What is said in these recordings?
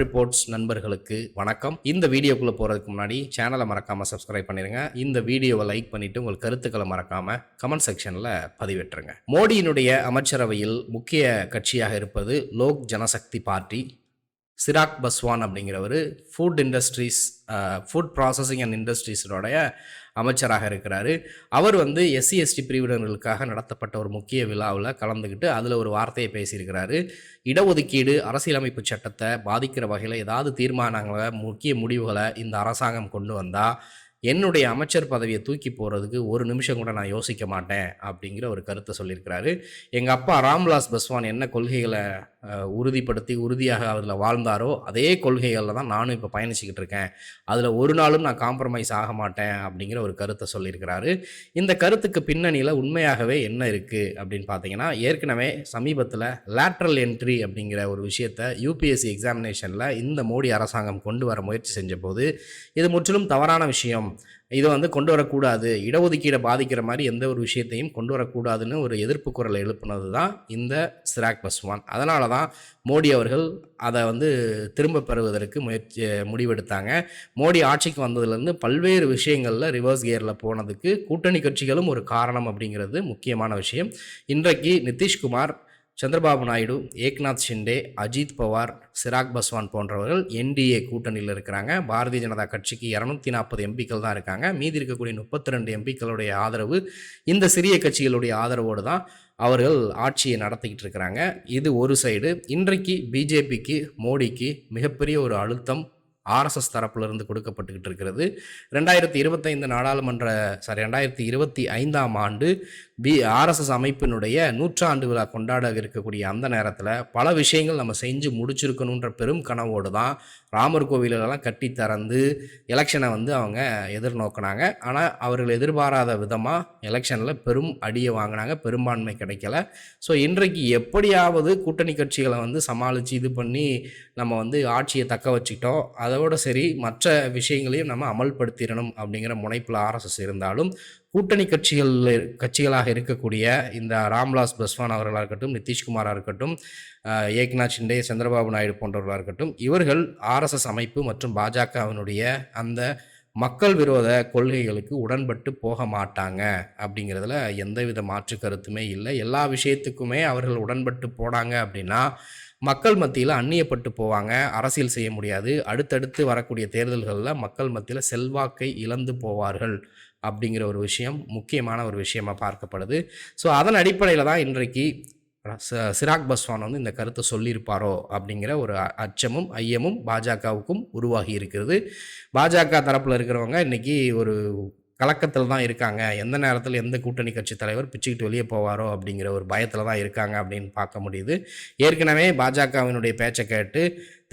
Reports நண்பர்களுக்கு வணக்கம். இந்த வீடியோக்குள்ளே போகிறதுக்கு முன்னாடி சேனலை மறக்காமல் சப்ஸ்கிரைப் பண்ணிடுங்க. இந்த வீடியோவை லைக் பண்ணிவிட்டு உங்கள் கருத்துக்களை மறக்காமல் கமெண்ட் செக்ஷனில் பதிவிட்டுருங்க. மோடியினுடைய அமைச்சரவையில் முக்கிய கட்சியாக இருப்பது லோக் ஜனசக்தி பார்ட்டி. சிராக் பஸ்வான் அப்படிங்கிறவர் ஃபுட் ப்ராசஸிங் அண்ட் இண்டஸ்ட்ரீஸோடைய அமைச்சராக இருக்கிறாரு. அவர் எஸ்சி எஸ்டி பிரிவினர்களுக்காக நடத்தப்பட்ட ஒரு முக்கிய விழாவில் கலந்துக்கிட்டு அதில் ஒரு வார்த்தையை பேசியிருக்கிறாரு. இடஒதுக்கீடு அரசியலமைப்பு சட்டத்தை பாதிக்கிற வகையில் ஏதாவது தீர்மானங்களை முக்கிய முடிவுகளை இந்த அரசாங்கம் கொண்டு வந்தால் என்னுடைய அமைச்சர் பதவியை தூக்கி போகிறதுக்கு ஒரு நிமிஷம் கூட நான் யோசிக்க மாட்டேன் அப்படிங்கிற ஒரு கருத்தை சொல்லியிருக்கிறாரு. எங்கள் அப்பா ராம்விலாஸ் பஸ்வான் என்ன கொள்கைகளை உறுதியாக அதில் வாழ்ந்தாரோ அதே கொள்கைகளில் தான் நானும் இப்போ பயணிச்சுக்கிட்டு இருக்கேன். அதில் ஒரு நாளும் நான் காம்ப்ரமைஸ் ஆக மாட்டேன் அப்படிங்கிற ஒரு கருத்தை சொல்லியிருக்கிறாரு. இந்த கருத்துக்கு பின்னணியில் உண்மையாகவே என்ன இருக்குது அப்படின்னு பார்த்தீங்கன்னா, ஏற்கனவே சமீபத்தில் லேட்ரல் என்ட்ரி அப்படிங்கிற ஒரு விஷயத்தை யூபிஎஸ்சி எக்ஸாமினேஷனில் இந்த மோடி அரசாங்கம் கொண்டு வர முயற்சி செஞ்ச போது இது முற்றிலும் தவறான விஷயம், இதை கொண்டு வரக்கூடாது, இடஒதுக்கீடை பாதிக்கிற மாதிரி எந்த ஒரு விஷயத்தையும் கொண்டு வரக்கூடாதுன்னு ஒரு எதிர்ப்பு குரலை எழுப்புனது தான் இந்த சிராக் பஸ்வான். அதனால தான் மோடி அவர்கள் அதை திரும்ப பெறுவதற்கு முடிவெடுத்தாங்க. மோடி ஆட்சிக்கு வந்ததுலேருந்து பல்வேறு விஷயங்களில் ரிவர்ஸ் கியரில் போனதுக்கு கூட்டணி கட்சிகளும் ஒரு காரணம் அப்படிங்கிறது முக்கியமான விஷயம். இன்றைக்கு நிதிஷ்குமார், சந்திரபாபு நாயுடு, ஏக்நாத் ஷிண்டே, அஜித் பவார், சிராக் பஸ்வான் போன்றவர்கள் என்டிஏ கூட்டணியில் இருக்கிறாங்க. பாரதிய ஜனதா கட்சிக்கு 240 எம்பிக்கள் தான் இருக்காங்க. மீதி இருக்கக்கூடிய 32 எம்பிக்களுடைய ஆதரவு இந்த சிறிய கட்சிகளுடைய ஆதரவோடு தான் அவர்கள் ஆட்சியை நடத்திக்கிட்டு இருக்கிறாங்க. இது ஒரு சைடு. இன்றைக்கு பிஜேபிக்கு, மோடிக்கு மிகப்பெரிய ஒரு அழுத்தம் ஆர்எஸ்எஸ் தரப்பிலிருந்து கொடுக்கப்பட்டுக்கிட்டு இருக்கிறது. 2025ஆம் ஆண்டு ஆர்எஸ்எஸ் அமைப்பினுடைய 100ஆண்டு விழா கொண்டாட இருக்கக்கூடிய அந்த நேரத்தில் பல விஷயங்கள் நம்ம செஞ்சு முடிச்சிருக்கணுன்ற பெரும் கனவோடு தான் ராமர் கோவிலெல்லாம் கட்டி திறந்து எலெக்ஷனை அவங்க எதிர்நோக்கினாங்க. ஆனால் அவர்கள் எதிர்பாராத விதமாக எலெக்ஷனில் பெரும் அடியை வாங்கினாங்க, பெரும்பான்மை கிடைக்கல. ஸோ இன்றைக்கு எப்படியாவது கூட்டணி கட்சிகளை சமாளித்து இது பண்ணி நம்ம ஆட்சியை தக்க வச்சுக்கிட்டோம், அதோடு சரி மற்ற விஷயங்களையும் நம்ம அமல்படுத்திடணும் அப்படிங்கிற முனைப்பில் ஆர்எஸ்எஸ் இருந்தாலும் கூட்டணி கட்சிகளாக இருக்கக்கூடிய இந்த ராம்விலாஸ் பஸ்வான் அவர்களாக இருக்கட்டும், நிதிஷ்குமாராக இருக்கட்டும், ஏக்நாத் ஷிண்டே, சந்திரபாபு நாயுடு போன்றவர்களாக இருக்கட்டும், இவர்கள் ஆர்எஸ்எஸ் அமைப்பு மற்றும் பாஜகவினுடைய அந்த மக்கள் விரோத கொள்கைகளுக்கு உடன்பட்டு போக மாட்டாங்க அப்படிங்கிறதுல எந்தவித மாற்று கருத்துமே இல்லை. எல்லா விஷயத்துக்குமே அவர்கள் உடன்பட்டு போனாங்க அப்படின்னா மக்கள் மத்தியில் அந்நியப்பட்டு போவாங்க, அரசியல் செய்ய முடியாது, அடுத்தடுத்து வரக்கூடிய தேர்தல்களில் மக்கள் மத்தியில் செல்வாக்கை இழந்து போவார்கள் அப்படிங்கிற ஒரு விஷயம் முக்கியமான ஒரு விஷயமாக பார்க்கப்படுது. ஸோ அதன் அடிப்படையில் தான் இன்றைக்கு சிராக் பஸ்வான் இந்த கருத்தை சொல்லியிருப்பாரோ அப்படிங்கிற ஒரு அச்சமும் ஐயமும் பாஜகவுக்கும் உருவாகி இருக்கிறது. பாஜக தரப்பில் இருக்கிறவங்க இன்றைக்கி ஒரு கலக்கத்தில் தான் இருக்காங்க. எந்த நேரத்தில் எந்த கூட்டணி கட்சி தலைவர் பிச்சுக்கிட்டு வெளியே போவாரோ அப்படிங்கிற ஒரு பயத்தில் தான் இருக்காங்க அப்படின்னு பார்க்க முடியுது. ஏற்கனவே பாஜகவினுடைய பேச்சை கேட்டு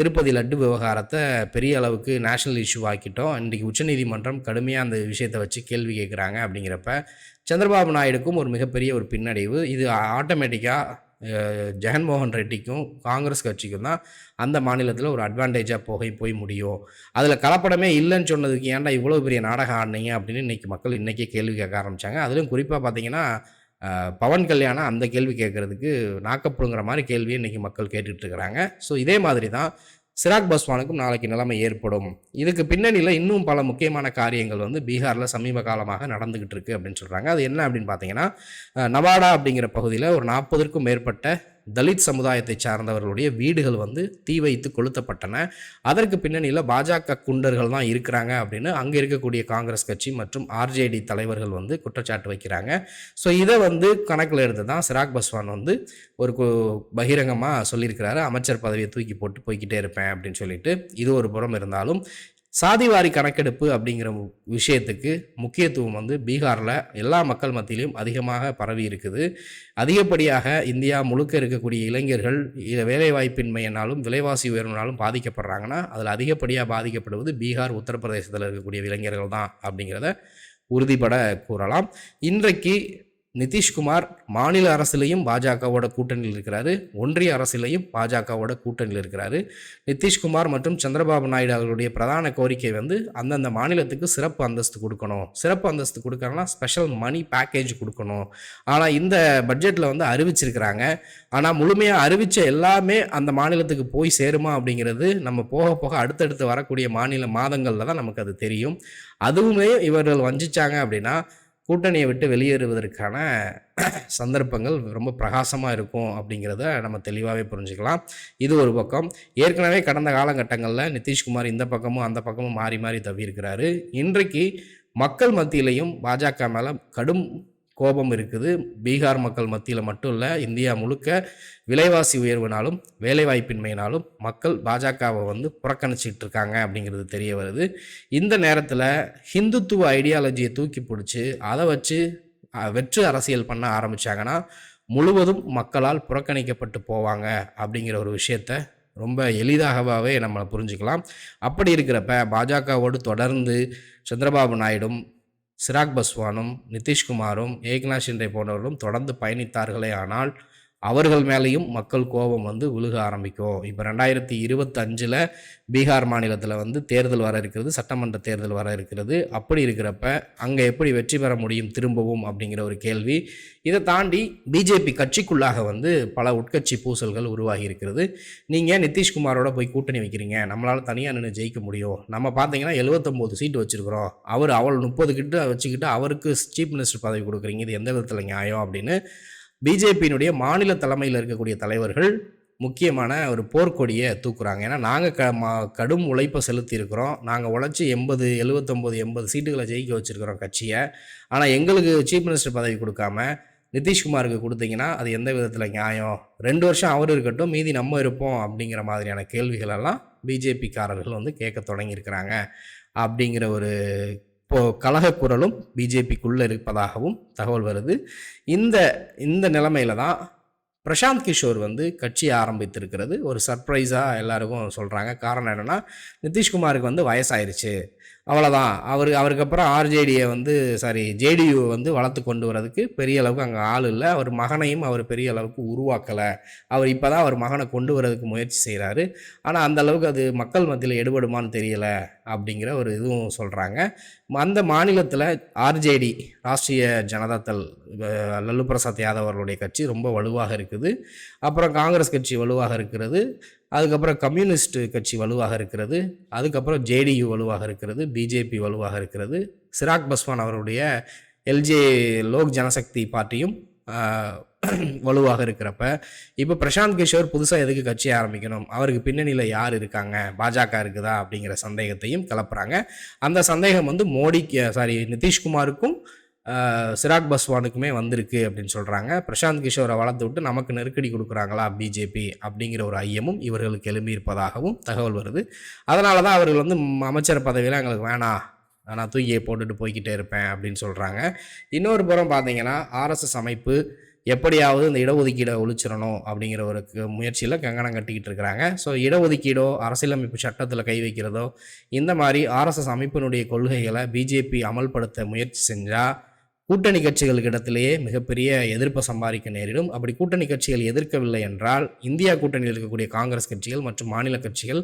திருப்பதி லட்டு விவகாரத்தை பெரிய அளவுக்கு நேஷனல் இஷ்யூ ஆக்கிட்டோம். இன்றைக்கி உச்சநீதிமன்றம் கடுமையாக அந்த விஷயத்தை வச்சு கேள்வி கேட்குறாங்க. அப்படிங்கிறப்ப சந்திரபாபு நாயுடுக்கும் ஒரு மிகப்பெரிய ஒரு பின்னடைவு. இது ஆட்டோமேட்டிக்காக ஜெகன்மோகன் ரெட்டிக்கும் காங்கிரஸ் கட்சிக்கும் தான் அந்த மாநிலத்தில் ஒரு அட்வான்டேஜாக போய் முடியும். அதில் கலப்படமே இல்லைன்னு சொன்னதுக்கு ஏன்டா இவ்வளோ பெரிய நாடகம் ஆடினீங்க அப்படின்னு இன்றைக்கி மக்கள் இன்றைக்கே கேள்வி கேட்க ஆரம்பித்தாங்க. அதிலும் குறிப்பாக பார்த்திங்கன்னா பவன் கல்யாணம் அந்த கேள்வி கேட்குறதுக்கு நாக்கப்புடுங்கிற மாதிரி கேள்வியை இன்றைக்கி மக்கள் கேட்டுட்ருக்கிறாங்க. ஸோ இதே மாதிரி தான் சிராக் பஸ்வானுக்கும் நாளைக்கு நிலைமை ஏற்படும். இதுக்கு பின்னணியில் இன்னும் பல முக்கியமான காரியங்கள் பீகாரில் சமீப காலமாக நடந்துக்கிட்டு இருக்குது அப்படின்னு சொல்கிறாங்க. அது என்ன அப்படின்னு பார்த்தீங்கன்னா, நவாடா அப்படிங்கிற பகுதியில் ஒரு 40க்கும் மேற்பட்ட தலித் சமுதாயத்தை சார்ந்தவர்களுடைய வீடுகள் தீ வைத்து கொளுத்தப்பட்டன. அதற்கு பின்னணியில் பாஜக குண்டர்கள் தான் இருக்கிறாங்க அப்படின்னு அங்கே இருக்கக்கூடிய காங்கிரஸ் கட்சி மற்றும் ஆர்ஜேடி தலைவர்கள் குற்றச்சாட்டு வைக்கிறாங்க. ஸோ இதை கணக்கில் எடுத்து தான் சிராக் பஸ்வான் ஒரு பகிரங்கமாக சொல்லியிருக்கிறாரு, அமைச்சர் பதவியை தூக்கி போட்டு போய்கிட்டே இருப்பேன் அப்படின்னு சொல்லிட்டு. இது ஒரு புறம் இருந்தாலும் சாதிவாரி கணக்கெடுப்பு அப்படிங்கிற விஷயத்துக்கு முக்கியத்துவம் பீகாரில் எல்லா மக்கள் மத்தியிலும் அதிகமாக பரவி இருக்குது. அதிகப்படியாக இந்தியா முழுக்க இருக்கக்கூடிய இளைஞர்கள் வேலைவாய்ப்பின்மையினாலும் விலைவாசி உயர்வினாலும் பாதிக்கப்படுறாங்கன்னா அதில் அதிகப்படியாக பாதிக்கப்படுவது பீகார், உத்தரப்பிரதேசத்தில் இருக்கக்கூடிய இளைஞர்கள் தான் அப்படிங்கிறத உறுதிப்பட கூறலாம். இன்றைக்கு நிதிஷ்குமார் மாநில அரசுலையும் பாஜகவோட கூட்டணியில் இருக்கிறாரு, ஒன்றிய அரசிலையும் பாஜகவோட கூட்டணியில் இருக்கிறாரு. நிதிஷ்குமார் மற்றும் சந்திரபாபு நாயுடு அவர்களுடைய பிரதான கோரிக்கை வந்து அந்தந்த மாநிலத்துக்கு சிறப்பு அந்தஸ்து கொடுக்கணும். சிறப்பு அந்தஸ்து கொடுக்கறனா ஸ்பெஷல் மணி பேக்கேஜ் கொடுக்கணும். ஆனால் இந்த பட்ஜெட்டில் வந்து அறிவிச்சிருக்கிறாங்க. ஆனால் முழுமையாக அறிவித்த எல்லாமே அந்த மாநிலத்துக்கு போய் சேருமா அப்படிங்கிறது நம்ம போக போக அடுத்தடுத்து வரக்கூடிய மாநில மாதங்களில் தான் நமக்கு அது தெரியும். அதுவுமே இவர்கள் வஞ்சிச்சாங்க அப்படின்னா கூட்டணியை விட்டு வெளியேறுவதற்கான சந்தர்ப்பங்கள் ரொம்ப பிரகாசமாக இருக்கும் அப்படிங்கிறத நம்ம தெளிவாகவே புரிஞ்சுக்கலாம். இது ஒரு பக்கம். ஏற்கனவே கடந்த காலகட்டங்களில் நிதிஷ்குமார் இந்த பக்கமும் அந்த பக்கமும் மாறி மாறி தவிர்க்கிறாரு. இன்றைக்கு மக்கள் மத்தியிலையும் பாஜக மேலே கடும் கோபம் இருக்குது. பீகார் மக்கள் மத்தியில் மட்டும் இல்லை, இந்தியா முழுக்க விலைவாசி உயர்வுனாலும் வேலைவாய்ப்பின்மையினாலும் மக்கள் பாஜகவை வந்து புறக்கணிச்சிட்டு இருக்காங்க அப்படிங்கிறது தெரிய வருது. இந்த நேரத்தில் ஹிந்துத்துவ ஐடியாலஜியை தூக்கி பிடிச்சி அதை வச்சு வெற்று அரசியல் பண்ண ஆரம்பித்தாங்கன்னா முழுவதும் மக்களால் புறக்கணிக்கப்பட்டு போவாங்க அப்படிங்கிற ஒரு விஷயத்தை ரொம்ப எளிதாகவே நம்ம புரிஞ்சுக்கலாம். அப்படி இருக்கிறப்ப பாஜகவோடு தொடர்ந்து சந்திரபாபு நாயுடும் சிராக் பஸ்வானும் நிதிஷ்குமாரும் ஏக்நாத் ஷிண்டே போன்றவர்களும் தொடர்ந்து பயணித்தார்களே ஆனால் அவர்கள் மேலேயும் மக்கள் கோபம் வந்து விழுக ஆரம்பிக்கும். இப்போ 2025 பீகார் மாநிலத்தில் வந்து தேர்தல் வர இருக்கிறது, சட்டமன்ற தேர்தல் வர இருக்கிறது. அப்படி இருக்கிறப்ப அங்கே எப்படி வெற்றி பெற முடியும் திரும்பவும் அப்படிங்கிற ஒரு கேள்வி. இதை தாண்டி பிஜேபி கட்சிக்குள்ளாக வந்து பல உட்கட்சி பூசல்கள் உருவாகி இருக்கிறது. நீங்கள் நிதிஷ்குமாரோட போய் கூட்டணி வைக்கிறீங்க, நம்மளால் தனியாக நின்று ஜெயிக்க முடியும், நம்ம பார்த்தீங்கன்னா 79 சீட்டு வச்சுருக்கிறோம், அவள் 30 கிட்ட வச்சுக்கிட்டு அவருக்கு சீஃப் மினிஸ்டர் பதவி கொடுக்குறீங்க, இது எந்த விதத்தில் நியாயம் அப்படின்னு பிஜேபியினுடைய மாநில தலைமையில் இருக்கக்கூடிய தலைவர்கள் முக்கியமான ஒரு போர்க்கொடியை தூக்குறாங்க. ஏன்னா நாங்கள் கடும் உழைப்பை செலுத்தி இருக்கிறோம், நாங்கள் உழைச்சி 80 சீட்டுகளை ஜெயிக்க வச்சுருக்கிறோம் கட்சியை. ஆனால் எங்களுக்கு சீஃப் மினிஸ்டர் பதவி கொடுக்காம நிதிஷ்குமாருக்கு கொடுத்தீங்கன்னா அது எந்த விதத்தில் நியாயம், 2 வருஷம் அவர் இருக்கட்டும் மீதி நம்ம இருப்போம் அப்படிங்கிற மாதிரியான கேள்விகளெல்லாம் பிஜேபிக்காரர்கள் வந்து கேட்க தொடங்கியிருக்கிறாங்க. அப்படிங்கிற ஒரு கலகக்குரலும் பிஜேபிக்குள்ளே இருப்பதாகவும் தகவல் வருது. இந்த நிலைமையில தான் பிரசாந்த் கிஷோர் வந்து கட்சி ஆரம்பித்திருக்கிறது ஒரு சர்ப்ரைஸாக எல்லாருக்கும் சொல்கிறாங்க. காரணம் என்னென்னா நிதிஷ்குமாருக்கு வந்து வயசாயிருச்சு, அவ்வளோதான். அவருக்கு அப்புறம் ஜேடியூ வந்து வளர்த்து கொண்டு வரதுக்கு பெரிய அளவுக்கு அங்கே ஆள் இல்லை, அவர் மகனையும் அவர் பெரிய அளவுக்கு உருவாக்கலை, அவர் இப்போ தான் அவர் மகனை கொண்டு வரதுக்கு முயற்சி செய்கிறாரு. ஆனால் அந்த அளவுக்கு அது மக்கள் மத்தியில் எடுபடுமான்னு தெரியலை அப்படிங்கிற ஒரு இதுவும் சொல்கிறாங்க. அந்த மாநிலத்தில் ஆர்ஜேடி ராஷ்ட்ரிய ஜனதாதள் லல்லு பிரசாத் யாதவ் அவர்களுடைய கட்சி ரொம்ப வலுவாக இருக்குது. அப்புறம் காங்கிரஸ் கட்சி வலுவாக இருக்கிறது, அதுக்கப்புறம் கம்யூனிஸ்ட் கட்சி வலுவாக இருக்கிறது, அதுக்கப்புறம் ஜேடியு வலுவாக இருக்கிறது, பிஜேபி வலுவாக இருக்கிறது. சிராக் பஸ்வான் அவருடைய எல்ஜே லோக் ஜனசக்தி பார்ட்டியும் வலுவாக இருக்கிறப்ப இப்போ பிரசாந்த் கிஷோர் புதுசாக எதுக்கு கட்சி ஆரம்பிக்கணும், அவருக்கு பின்னணியில் யார் இருக்காங்க, பாஜக இருக்குதா அப்படிங்கிற சந்தேகத்தையும் கிளப்புறாங்க. அந்த சந்தேகம் வந்து நிதிஷ்குமாருக்கும் சிராக் பஸ்வானுக்குமே வந்திருக்கு அப்படின்னு சொல்கிறாங்க. பிரசாந்த் கிஷோரை வளர்த்து விட்டு நமக்கு நெருக்கடி கொடுக்குறாங்களா பிஜேபி அப்படிங்கிற ஒரு ஐயமும் இவர்களுக்கு எழும்பியிருப்பதாகவும் தகவல் வருது. அதனால தான் அவர்கள் வந்து அமைச்சர் பதவியெல்லாம் எங்களுக்கு வேணாம், நான் தூக்கியை போட்டுட்டு போய்கிட்டே இருப்பேன் அப்படின்னு சொல்கிறாங்க. இன்னொரு புறம் பார்த்தீங்கன்னா ஆர்எஸ்எஸ் அமைப்பு எப்படியாவது இந்த இடஒதுக்கீடை ஒழிச்சிடணும் அப்படிங்கிற ஒரு முயற்சியில் கங்கணம் கட்டிக்கிட்டு இருக்கிறாங்க. ஸோ இடஒதுக்கீடோ அரசியலமைப்பு சட்டத்தில் கை வைக்கிறதோ இந்த மாதிரி ஆர்எஸ்எஸ் அமைப்பினுடைய கொள்கைகளை பிஜேபி அமல்படுத்த முயற்சி செஞ்சால் கூட்டணி கட்சிகளுக்கு இடத்திலேயே மிகப்பெரிய எதிர்ப்பை சம்பாதிக்க நேரிடும். அப்படி கூட்டணி கட்சிகள் எதிர்க்கவில்லை என்றால் இந்தியா கூட்டணியில் இருக்கக்கூடிய காங்கிரஸ் கட்சிகள் மற்றும் மாநில கட்சிகள்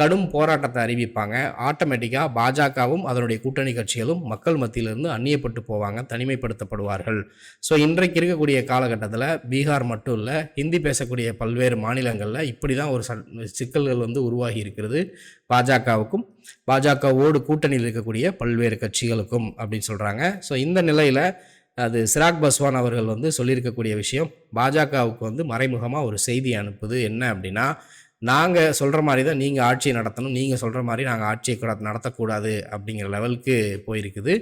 கடும் போராட்டத்தை அறிவிப்பாங்க. ஆட்டோமேட்டிக்காக பாஜகவும் அதனுடைய கூட்டணி கட்சிகளும் மக்கள் மத்தியிலிருந்து அந்நியப்பட்டு போவாங்க, தனிமைப்படுத்தப்படுவார்கள். ஸோ இன்றைக்கு இருக்கக்கூடிய காலகட்டத்தில் பீகார் மட்டும் இல்லை, ஹிந்தி பேசக்கூடிய பல்வேறு மாநிலங்களில் இப்படி தான் ஒரு சிக்கல்கள் வந்து உருவாகி இருக்கிறது பாஜகவுக்கும் பாஜகவோடு கூட்டணியில் இருக்கக்கூடிய பல்வேறு கட்சிகளுக்கும் அப்படின்னு சொல்கிறாங்க. ஸோ இந்த நிலையில் அது சிராக் பஸ்வான் அவர்கள் வந்து சொல்லியிருக்கக்கூடிய விஷயம் பாஜகவுக்கு வந்து மறைமுகமாக ஒரு செய்தி அனுப்புது. என்ன அப்படின்னா, நாங்கள் சொல்கிற மாதிரி தான் நீங்கள் ஆட்சியை நடத்தணும், நீங்கள் சொல்கிற மாதிரி நாங்கள் ஆட்சியை கூட நடத்தக்கூடாது அப்படிங்கிற லெவலுக்கு போயிருக்குது.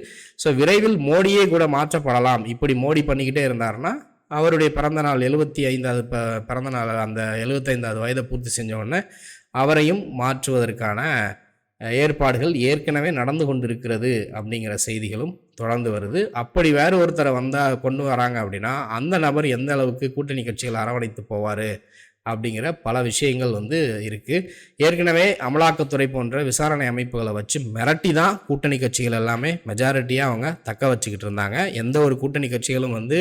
ஸோ விரைவில் மோடியே கூட மாற்றப்படலாம். இப்படி மோடி பண்ணிக்கிட்டே இருந்தாருன்னா அவருடைய பிறந்தநாள் 75வது பிறந்தநாள், அந்த 75வது வயதை பூர்த்தி செஞ்சவுடனே அவரையும் மாற்றுவதற்கான ஏற்பாடுகள் ஏற்கனவே நடந்து கொண்டிருக்கிறது அப்படிங்கிற செய்திகளும் தொடர்ந்து வருது. அப்படி வேறு ஒருத்தரை கொண்டு வராங்க அப்படின்னா அந்த நபர் எந்த அளவுக்கு கூட்டணி கட்சிகள் அரவணைத்து போவார் அப்படிங்கிற பல விஷயங்கள் வந்து இருக்குது. ஏற்கனவே அமலாக்கத்துறை போன்ற விசாரணை அமைப்புகளை வச்சு மிரட்டி தான் கூட்டணி கட்சிகள் எல்லாமே மெஜாரிட்டியாக அவங்க தக்க வச்சுக்கிட்டு இருந்தாங்க. எந்த ஒரு கூட்டணி கட்சிகளும் வந்து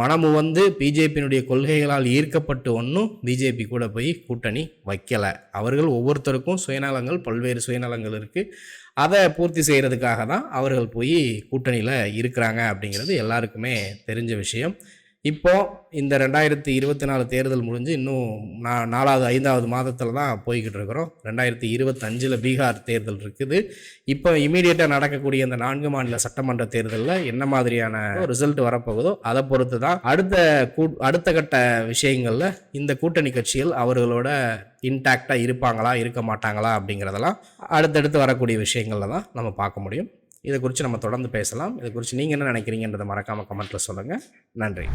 மனமு வந்து பிஜேபியினுடைய கொள்கைகளால் ஈர்க்கப்பட்டு ஒன்றும் பிஜேபி கூட போய் கூட்டணி வைக்கலை. அவர்கள் ஒவ்வொருத்தருக்கும் சுயநலங்கள், பல்வேறு சுயநலங்கள் இருக்குது. அதை பூர்த்தி செய்கிறதுக்காக தான் அவர்கள் போய் கூட்டணியில் இருக்கிறாங்க அப்படிங்கிறது எல்லாருக்குமே தெரிஞ்ச விஷயம். இப்போது இந்த 2024 தேர்தல் முடிஞ்சு இன்னும் 4வது 5வது மாதத்தில் தான் போய்கிட்டு இருக்கிறோம். 2025 பீகார் தேர்தல் இருக்குது. இப்போ இமீடியட்டாக நடக்கக்கூடிய இந்த 4 மாநில சட்டமன்ற தேர்தலில் என்ன மாதிரியான ரிசல்ட் வரப்போகுதோ அதை பொறுத்து தான் அடுத்த கட்ட விஷயங்களில் இந்த கூட்டணி கட்சிகள் அவர்களோட இன்டாக்டாக இருப்பாங்களா இருக்க மாட்டாங்களா அப்படிங்கிறதெல்லாம் அடுத்தடுத்து வரக்கூடிய விஷயங்களில் தான் நம்ம பார்க்க முடியும். இதை குறித்து நம்ம தொடர்ந்து பேசலாம். இதை குறித்து நீங்கள் என்ன நினைக்கிறீங்கன்றதை மறக்காமல் கமெண்ட்டில் சொல்லுங்கள். நன்றி.